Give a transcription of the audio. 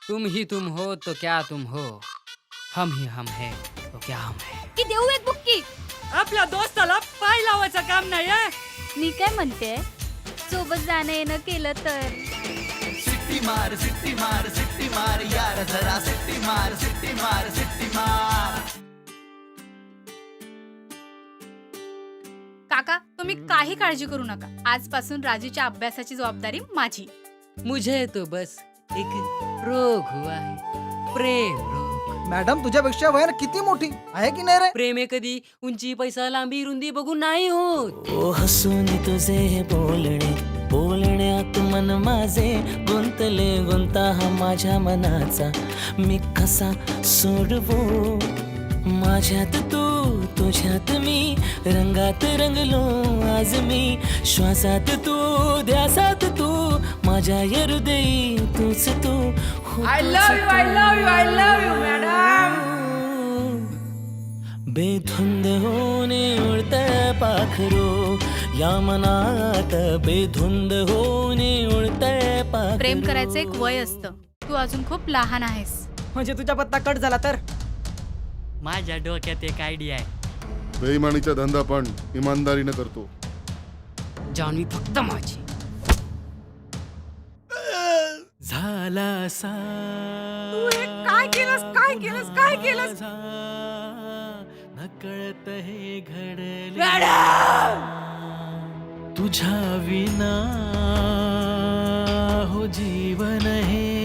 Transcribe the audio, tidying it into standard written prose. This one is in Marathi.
तुम ही तुम हो तो क्या तुम हो, हम ही हम है तो क्या हम है. की देऊ एक बुक्की. आपल्या दोस्ताला पाय लावायचं काम नाहीये. मी काय म्हणते, सोबत जाणं येणं केलं तर. सिट्टी मार यार जरा सिट्टी मार. काका तुम्ही काही काळजी करू नका. आजपासून राजूच्या अभ्यासाची जबाबदारी माझी. मुझे तो बस एक रोग हुआ है, प्रेम रोग. मॅडम तुझ्यापेक्षा वयानं किती मोठी आहे की नाही रे? प्रेम हे कधी उंची पैसा लांबी रुंदी बघून नाही होत. ओ हसून तुझे बोलण्यात मन माझे गुंतले गुंता हा माझ्या मनाचा मी कसा सोडवो. माझ्यात तू तुझ्यात मी रंगात रंगलो आज मी. श्वासात तू ध्यासात तू माझ्या या हृदयी तूच तू. I love you, madam. बेधुंद होणे उडतंय पाखरू या मनात. बेधुंद होणे उडतंय पाखरू. प्रेम करायचं एक वय असतं. तू अजून खूप लहान आहेस. म्हणजे तुझा पत्ता कट झाला तर माझ्या डोक्यात एक आयडिया आहे. बेईमानीचा धंदा पण इमानदारीने करतो. जान्हवी फक्त माझी. झाला सा काय केलंस नकळत हे घडले तुझ्या विना हो जीवन हे